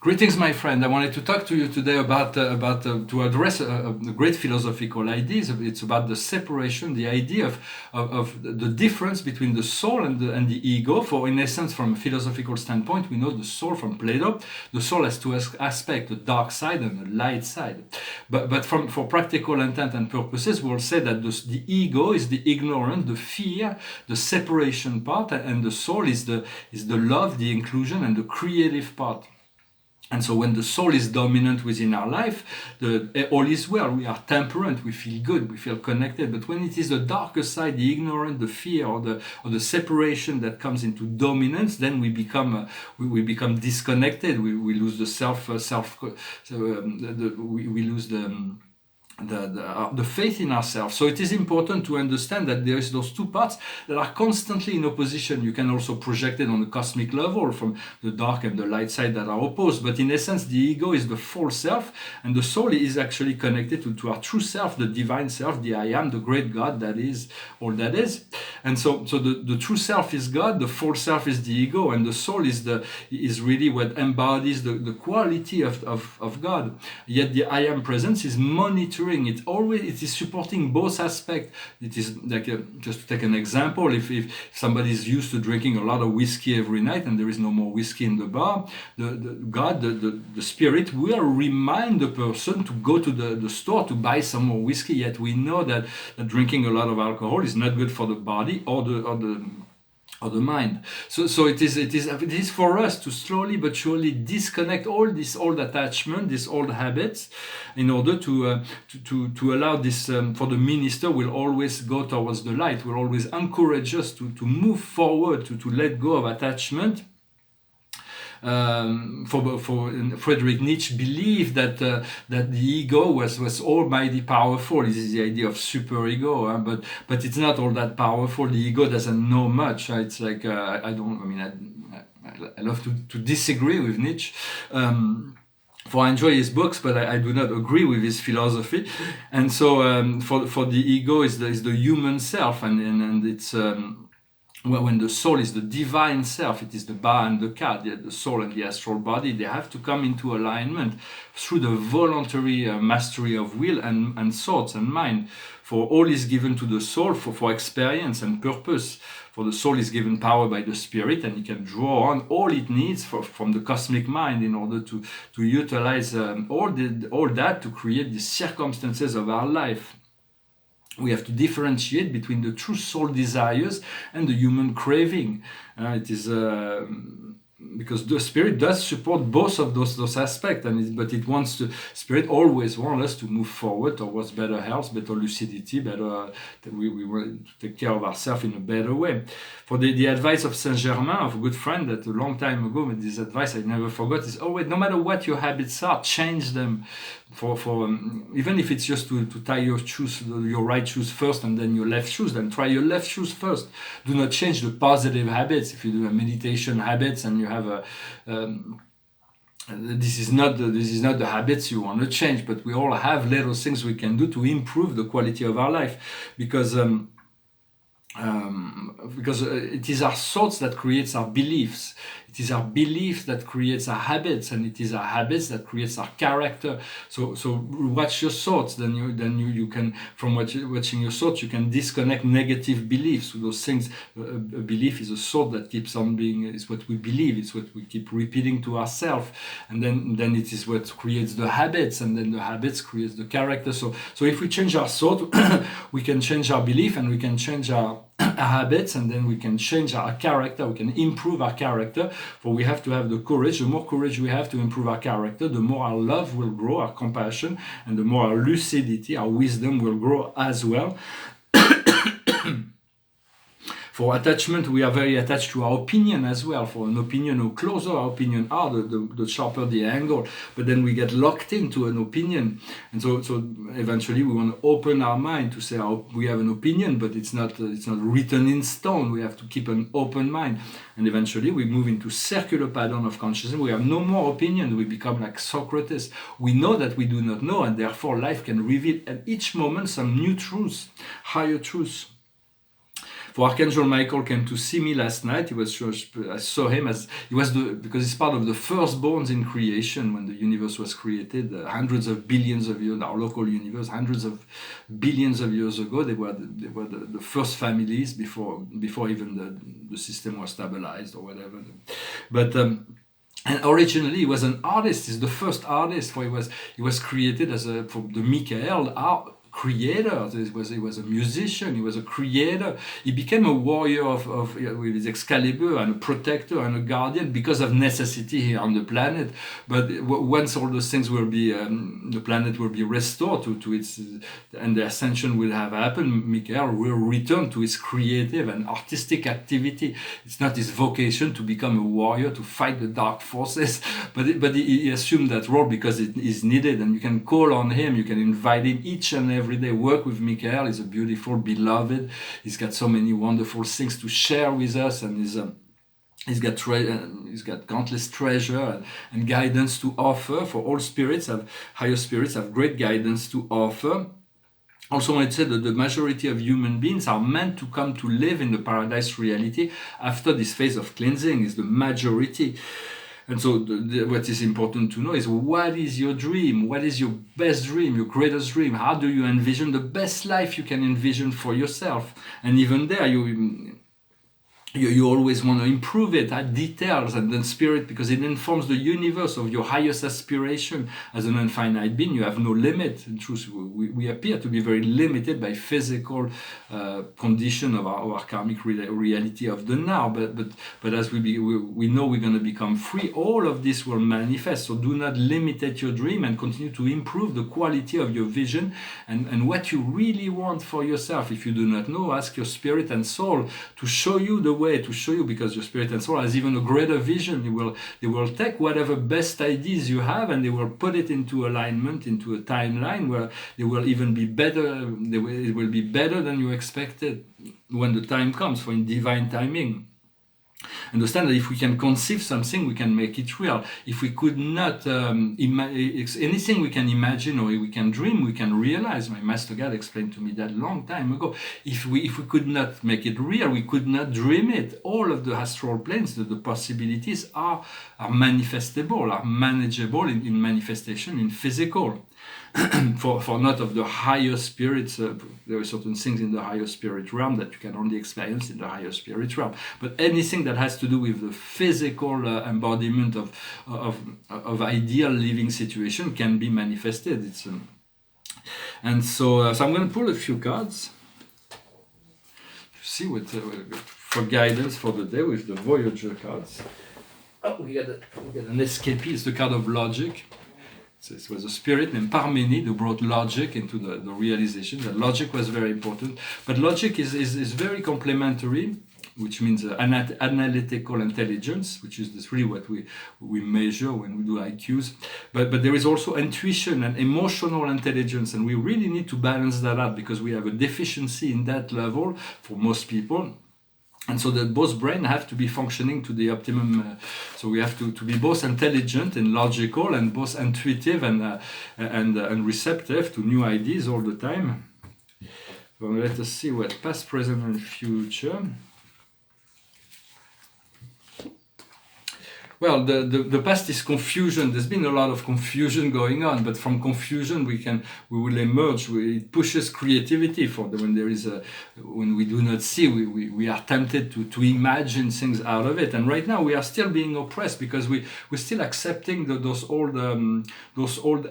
Greetings, my friend. I wanted to talk to you today about to address a great philosophical ideas. It's about the separation, the idea of the difference between the soul and the ego. For in essence, from a philosophical standpoint, we know the soul from Plato. The soul has two aspects: the dark side and the light side. But for practical intent and purposes, we'll say that the ego is the ignorant, the fear, the separation part, and the soul is the love, the inclusion, and the creative part. And so when the soul is dominant within our life, all is well. We are temperate, we feel good, we feel connected. But when it is the darker side, the ignorant, the fear, or the separation that comes into dominance, then we become disconnected. We lose the we lose the faith in ourselves. So it is important to understand that there is those two parts that are constantly in opposition. You can also project it on a cosmic level from the dark and the light side that are opposed. But in essence, the ego is the false self, and the soul is actually connected to our true self, the divine self, the I am, the great God that is all that is. And so the true self is God, the false self is the ego, and the soul is really what embodies the quality of God. Yet the I am presence is monitoring it is supporting both aspects. It is like just to take an example, if somebody is used to drinking a lot of whiskey every night and there is no more whiskey in the bar, the spirit will remind the person to go to the store to buy some more whiskey. Yet we know that drinking a lot of alcohol is not good for the body or the mind. So it is for us to slowly but surely disconnect all this old attachment, these old habits, in order to allow this for the minister will always go towards the light, will always encourage us to move forward, to let go of attachment. For Friedrich Nietzsche believed that the ego was almighty powerful. This is the idea of superego, but it's not all that powerful. The ego doesn't know much. It's like I love to disagree with Nietzsche. For I enjoy his books, but I do not agree with his philosophy. And so for the ego is the human self, and it's when the soul is the divine self, it is the Ba and the Ka, the soul and the astral body, they have to come into alignment through the voluntary mastery of will and thoughts and mind. For all is given to the soul for experience and purpose. For the soul is given power by the spirit, and it can draw on all it needs from the cosmic mind in order to utilize all that to create the circumstances of our life. We have to differentiate between the true soul desires and the human craving. It is because the spirit does support both of those aspects, but it wants to. Spirit always wants us to move forward towards better health, better lucidity, better that we want to take care of ourselves in a better way. For the advice of Saint Germain, of a good friend that a long time ago, but this advice I never forgot, is always, no matter what your habits are, change them. Even if it's just to tie your shoes, your right shoes first and then your left shoes, then try your left shoes first. Do not change the positive habits. If you do a meditation habits and you have this is not the habits you want to change, but we all have little things we can do to improve the quality of our life, because it is our thoughts that creates our beliefs. It is our beliefs that creates our habits, and it is our habits that creates our character. So watch your thoughts. Then you can, from watching your thoughts, you can disconnect negative beliefs. So those things, a belief is a thought that keeps on being. It's what we believe. It's what we keep repeating to ourselves, and then it is what creates the habits, and then the habits creates the character. So if we change our thought, we can change our belief, and we can change our habits, and then we can change our character. We can improve our character. For we have to have the courage. The more courage we have to improve our character, the more our love will grow, our compassion, and the more our lucidity, our wisdom will grow as well. For attachment, we are very attached to our opinion as well. For an opinion, the closer our opinion are, the sharper the angle. But then we get locked into an opinion. And so eventually we want to open our mind to say we have an opinion, but it's not written in stone. We have to keep an open mind. And eventually we move into circular pattern of consciousness. We have no more opinion. We become like Socrates. We know that we do not know, and therefore life can reveal at each moment some new truths, higher truths. For Archangel Michael came to see me last night. I saw him as he was because he's part of the firstborns in creation when the universe was created, hundreds of billions of years. Our local universe, hundreds of billions of years ago, they were the first families before even the system was stabilized or whatever. But and originally he was an artist. He's the first artist. For he was created from the Michael creator. He was a musician. He was a creator. He became a warrior with his Excalibur and a protector and a guardian because of necessity here on the planet. But once all those things will be, the planet will be restored to its, and the ascension will have happened, Michael will return to his creative and artistic activity. It's not his vocation to become a warrior, to fight the dark forces, but he assumed that role because it is needed, and you can call on him, you can invite him each and every day. Work with Michael. He's a beautiful beloved. He's got so many wonderful things to share with us, and he's got countless treasure and guidance to offer. For all spirits, higher spirits have great guidance to offer. Also, I wanted to say that the majority of human beings are meant to come to live in the paradise reality after this phase of cleansing. Is the majority. And so what is important to know is, what is your dream? What is your best dream, your greatest dream? How do you envision the best life you can envision for yourself? And even there, you always want to improve it, add details, and then spirit, because it informs the universe of your highest aspiration. As an infinite being, you have no limit. In truth, we appear to be very limited by physical condition of our karmic reality of the now. But as we know we're going to become free, all of this will manifest. So do not limit your dream, and continue to improve the quality of your vision and what you really want for yourself. If you do not know, ask your spirit and soul to show you the way, to show you, because your spirit and soul has even a greater vision. They will take whatever best ideas you have, and they will put it into alignment, into a timeline where they will even be better. It will be better than you expected when the time comes, for in divine timing. Understand that if we can conceive something, we can make it real. If we could not, anything we can imagine or we can dream, we can realize. My Master God explained to me that long time ago. If we could not make it real, we could not dream it. All of the astral planes, the possibilities are manifestable, are manageable in manifestation, in physical. for not of the higher spirits, there are certain things in the higher spirit realm that you can only experience in the higher spirit realm. But anything that has to do with the physical embodiment of ideal living situation can be manifested. And so I'm going to pull a few cards to see what for guidance for the day with the Voyager cards. Oh, we got an escapee. It's the card of logic. So it was a spirit named Parmenid who brought logic into the realization that logic was very important. But logic is very complementary, which means analytical intelligence, which is really what we measure when we do IQs. But there is also intuition and emotional intelligence, and we really need to balance that out because we have a deficiency in that level for most people. And so that both brains have to be functioning to the optimum. So we have to be both intelligent and logical, and both intuitive and receptive to new ideas all the time. So let us see what past, present, and future. Well, the past is confusion. There's been a lot of confusion going on, but from confusion we will emerge. It pushes creativity when we do not see. We are tempted to imagine things out of it. And right now we are still being oppressed because we're still accepting those old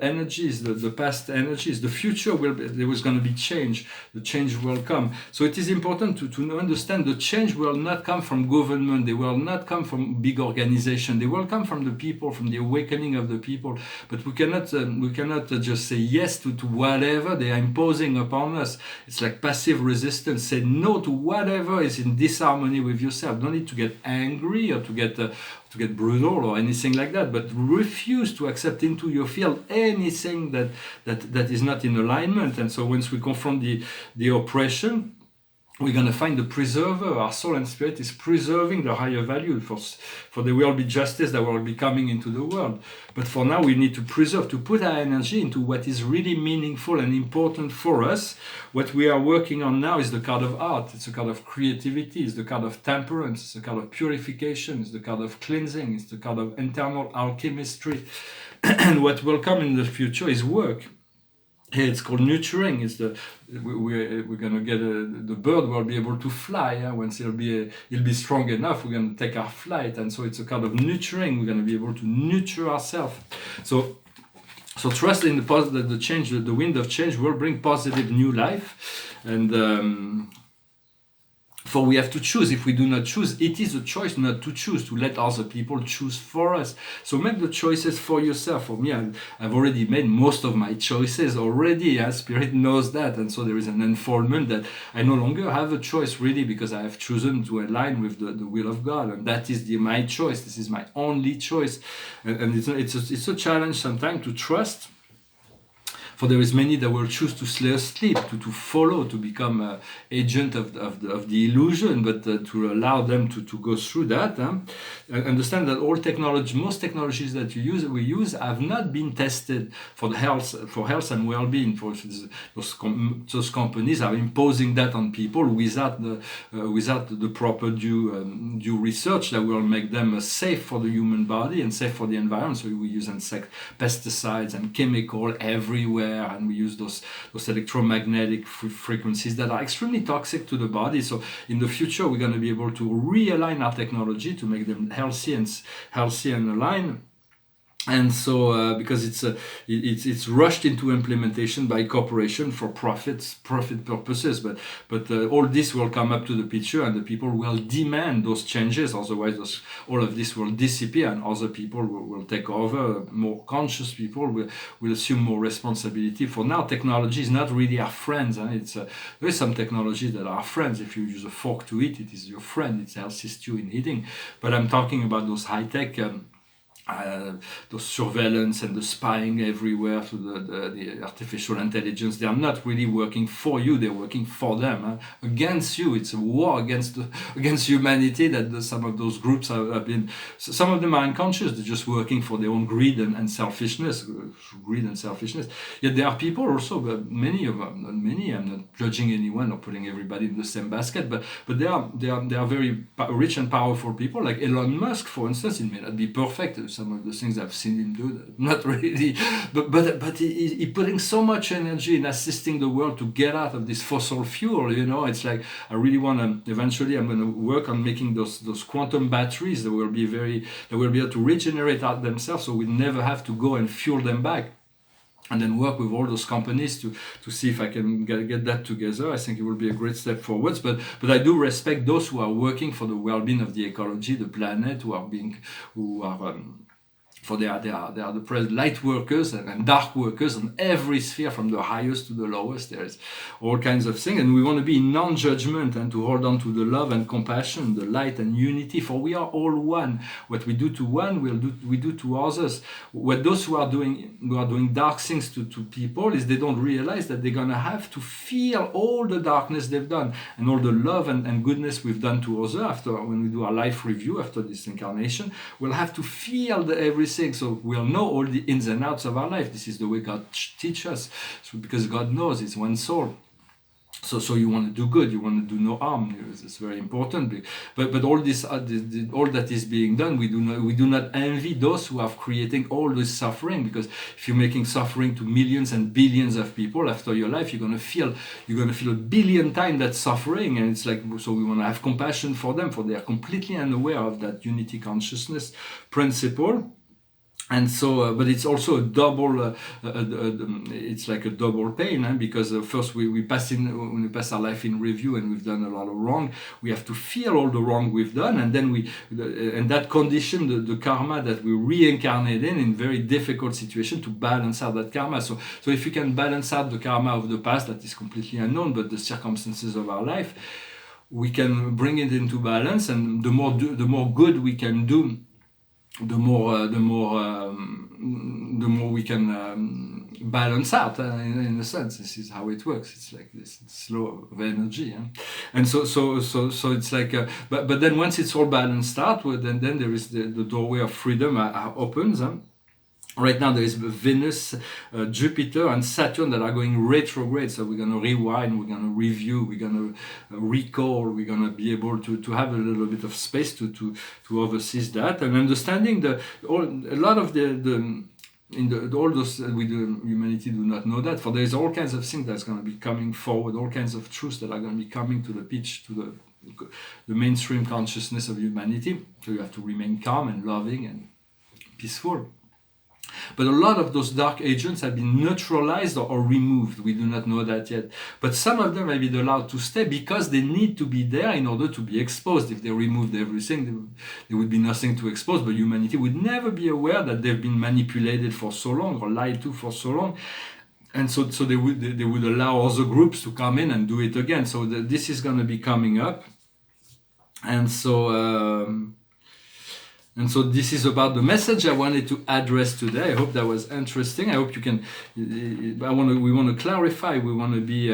energies, the past energies. The future there was going to be change. The change will come. So it is important to understand the change will not come from government. They will not come from big organizations. They will come from the people, from the awakening of the people. But we cannot just say yes to whatever they are imposing upon us. It's like passive resistance. Say no to whatever is in disharmony with yourself. Don't need to get angry or to get brutal or anything like that. But refuse to accept into your field anything that is not in alignment. And so once we confront the oppression, we're going to find the preserver. Our soul and spirit is preserving the higher value. For there will be justice that will be coming into the world. But for now, we need to preserve, to put our energy into what is really meaningful and important for us. What we are working on now is the card of art. It's a card of creativity. It's the card of temperance. It's the card of purification. It's the card of cleansing. It's the card of internal alchemistry. And what will come in the future is work. Here it's called nurturing. It's we're gonna get the bird will be able to fly once he'll be strong enough. We're gonna take our flight, and so it's a kind of nurturing. We're gonna be able to nurture ourselves. So trust in the change, the wind of change will bring positive new life, and. For we have to choose. If we do not choose, it is a choice not to choose, to let other people choose for us. So make the choices for yourself. For me, I've already made most of my choices already. Spirit knows that. And so there is an unfoldment that I no longer have a choice really, because I have chosen to align with the will of God. And that is my choice. This is my only choice. And it's a challenge sometimes to trust. For there is many that will choose to sleep, to follow, to become an agent of the illusion, but to allow them to go through that. Understand that most technologies that we use have not been tested for health and well-being. For those companies are imposing that on people without the proper due research that will make them safe for the human body and safe for the environment. So we use pesticides and chemical everywhere. And we use those electromagnetic frequencies that are extremely toxic to the body. So in the future, we're going to be able to realign our technology to make them healthy and aligned. And so, because it's rushed into implementation by corporation for profit purposes, but all this will come up to the picture, and the people will demand those changes. Otherwise, all of this will disappear, and other people will take over. More conscious people will assume more responsibility. For now, technology is not really our friends. There is some technology that are our friends. If you use a fork to eat, it is your friend. It assists you in eating. But I'm talking about those high tech. Those surveillance and the spying everywhere to the artificial intelligence, they are not really working for you, they're working for them, against you. It's a war against humanity that some of those groups have been. Some of them are unconscious, they're just working for their own greed and selfishness. Yet there are people also, but many of them, not many, I'm not judging anyone or putting everybody in the same basket, but they are very rich and powerful people, like Elon Musk, for instance. It may not be perfect, some of the things I've seen him do, not really, but he putting so much energy in assisting the world to get out of this fossil fuel. It's like I really want to. Eventually, I'm going to work on making those quantum batteries that will be able to regenerate out themselves, so we never have to go and fuel them back. And then work with all those companies to see if I can get that together. I think it will be a great step forwards. But I do respect those who are working for the well-being of the ecology, the planet, they are the light workers and dark workers on every sphere, from the highest to the lowest. There's all kinds of things, and we want to be in non-judgment and to hold on to the love and compassion, the light and unity. For we are all one. What we do to one, we do to others. What those who are doing dark things to people is they don't realize that they're gonna have to feel all the darkness they've done and all the love and goodness we've done to others. When we do our life review after this incarnation, we'll have to feel everything. So we'll know all the ins and outs of our life. This is the way God teaches us. So because God knows, it's one soul. So you want to do good, you want to do no harm. It's very important. But all this, all that is being done, we do not envy those who are creating all this suffering. Because if you're making suffering to millions and billions of people after your life, you're gonna feel a billion times that suffering. And it's like, so we want to have compassion for them, for they are completely unaware of that unity consciousness principle. And so, but it's also a double. It's like a double pain, because first when we pass our life in review and we've done a lot of wrong, we have to feel all the wrong we've done, and then and that condition the karma that we reincarnate in very difficult situation to balance out that karma. So if you can balance out the karma of the past that is completely unknown, but the circumstances of our life, we can bring it into balance, and the more good we can do, the more we can balance out in a sense. This is how it works. It's like this flow of energy, and so it's like but then once it's all balanced out, well, then there is the doorway of freedom opens. Right now there is Venus, Jupiter, and Saturn that are going retrograde. So we're going to rewind, we're going to review, we're going to recall, we're going to be able to have a little bit of space to oversee that, and understanding all those humanity do not know that. For there is all kinds of things that's going to be coming forward, all kinds of truths that are going to be coming to the pitch, to the mainstream consciousness of humanity. So you have to remain calm and loving and peaceful. But a lot of those dark agents have been neutralized or removed. We do not know that yet. But some of them have been allowed to stay because they need to be there in order to be exposed. If they removed everything, there would be nothing to expose. But humanity would never be aware that they've been manipulated for so long or lied to for so long. And so they would allow other groups to come in and do it again. So this is going to be coming up. And so this is about the message I wanted to address today. I hope that was interesting. I hope you can. We want to clarify. We want to be.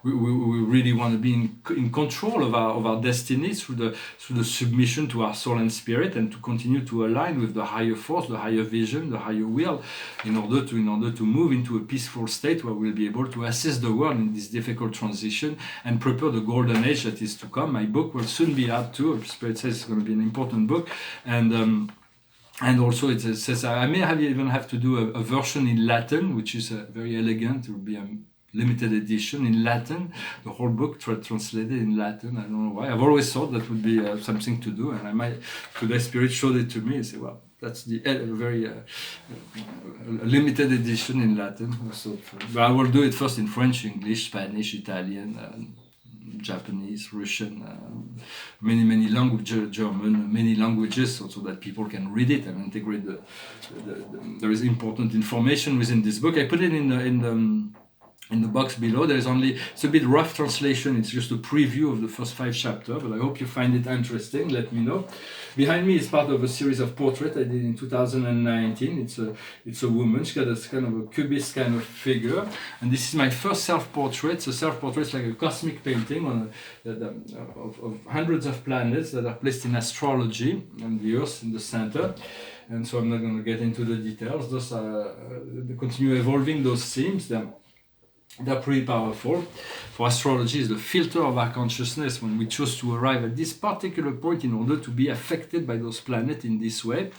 We really want to be in control of our destiny through the submission to our soul and spirit, and to continue to align with the higher force, the higher vision, the higher will, in order to move into a peaceful state where we'll be able to assist the world in this difficult transition and prepare the golden age that is to come. My book will soon be out too. Spirit says it's going to be an important book, and also it says I may even have to do a version in Latin, which is very elegant. It will be a limited edition in Latin, the whole book translated in Latin. I don't know why. I've always thought that would be something to do, and I might. Today, Spirit showed it to me and said, "Well, that's the very limited edition in Latin." So, but I will do it first in French, English, Spanish, Italian, Japanese, Russian, many languages, German, many languages, so that people can read it and integrate there is important information within this book. I put it in the box below. It's a bit rough translation. It's just a preview of the first 5 chapters, but I hope you find it interesting. Let me know. Behind me is part of a series of portraits I did in 2019. It's a woman. She's got a kind of a cubist kind of figure, and this is my first self-portrait. So self-portrait is like a cosmic painting of hundreds of planets that are placed in astrology, and the Earth in the center. And so I'm not going to get into the details. Those they continue evolving those themes. They're pretty powerful. For astrology is the filter of our consciousness when we choose to arrive at this particular point in order to be affected by those planets in this way.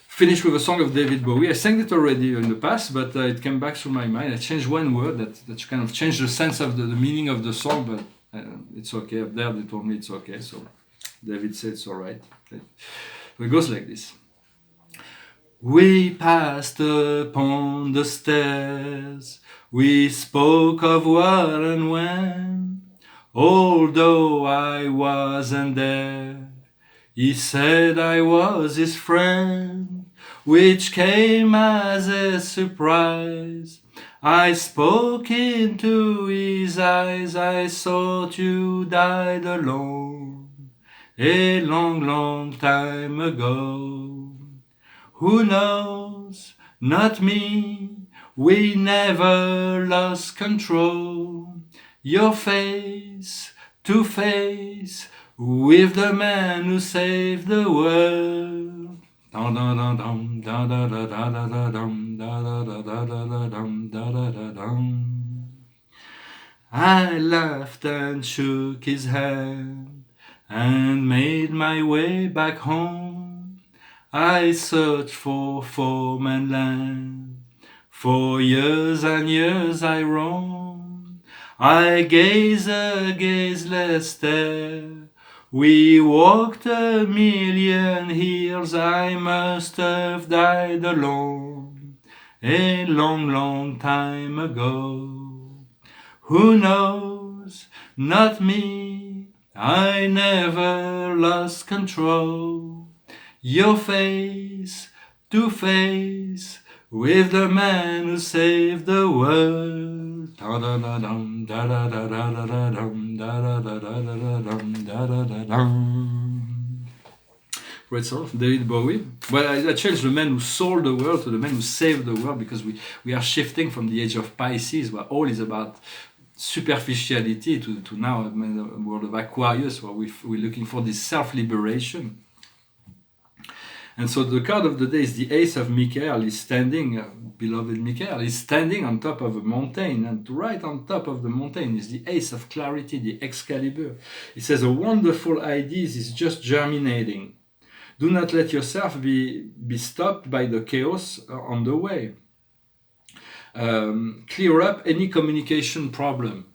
Finish with a song of David Bowie. I sang it already in the past, but it came back through my mind. I changed one word that kind of changed the sense of the meaning of the song, but it's okay. Up there they told me it's okay, so David said it's all right. So it goes like this. We passed upon the stairs. We spoke of what and when, although I wasn't there. He said I was his friend, which came as a surprise. I spoke into his eyes, I thought you died alone, a long, long time ago. Who knows? Not me. We never lost control. Your face to face with the man who saved the world. I laughed and shook his hand and made my way back home. I searched for foreman land. For years and years I roamed. I gaze a gazeless stare. We walked a million hills. I must have died alone a long, long time ago. Who knows? Not me. I never lost control. Your face to face with the man who saved the world. Great song, David Bowie. Well, I changed the man who sold the world to the man who saved the world, because we are shifting from the age of Pisces, where all is about superficiality, to now a world of Aquarius, where we're looking for this self-liberation. And so the card of the day is the Ace of Michael. Is standing, beloved Michael, is standing on top of a mountain, and right on top of the mountain is the Ace of Clarity, the Excalibur. It says, a wonderful idea is just germinating. Do not let yourself be stopped by the chaos on the way. Clear up any communication problem.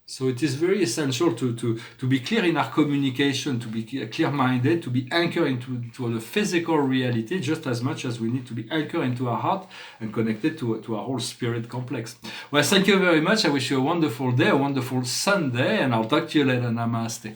So it is very essential to be clear in our communication, to be clear-minded, to be anchored into the physical reality, just as much as we need to be anchored into our heart and connected to our whole spirit complex. Well, thank you very much. I wish you a wonderful day, a wonderful Sunday, and I'll talk to you later. Namaste.